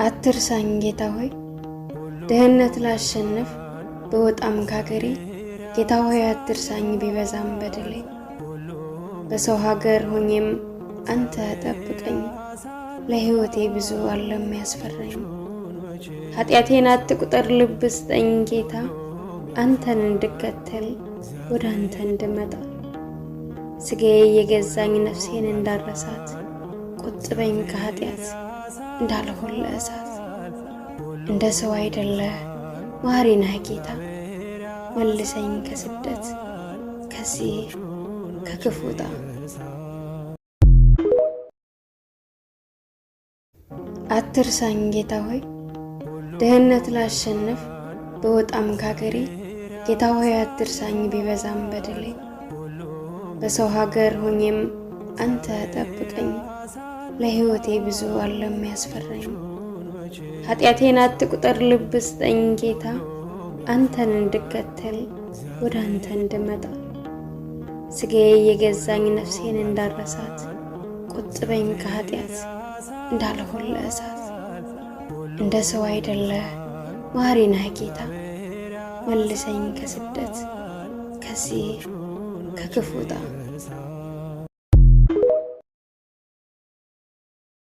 አትርሳኝ ጌታ ሆይ ድህነት ላሸንፍ በወጣም ካገሬ ጌታ ሆይ አትርሳኝ ቢበዛም በደሌ በሰው ሀገር ሆኜም አንተ ጠብቀኝ ለሕይወቴ ብዙ አለ የሚያስፈራኝ ኃጢአቴን አትቁጠር ልብ ስጠኝ ጌታ አንተን እንድከተል ወደ አንተ እንድመጣ ስጋዬ የገዛኝ ነፍሴን እንዳረሳት ቁጥበኝ ከኃጢአት እንዳልሆን ለእሳት እንደ ሰው አይደለ መሐሪ ነህ ጌታ መልሰኝ ከስደት ከዚህ ከክፉ ዕጣ አትርሳኝ ጌታ ሆይ ድህነት ላሸንፍ በወጣም ካገሬ ጌታ ሆይ አትርሳኝ ቢበዛም በደሌ በሰው ሀገር ሆኜም አንተ ጠብቀኝ ለሕይወቴ ብዙ አለ የሚያስፈራኝ ኃጢአቴን አትቁጠር ልብ ስጠኝ ጌታ አንተን እንድከተል ወደ አንተ እንድመጣ ስጋዬ የገዛኝ ነፍሴን እንዳረሳት ቁጥበኝ ከኃጢአት እንዳልሆን ለእሳት እንደ ሰው አይደለ መሐሪ ነህ ጌታ መልሰኝ ከስደት ከዚህ ከክፉ ዕጣ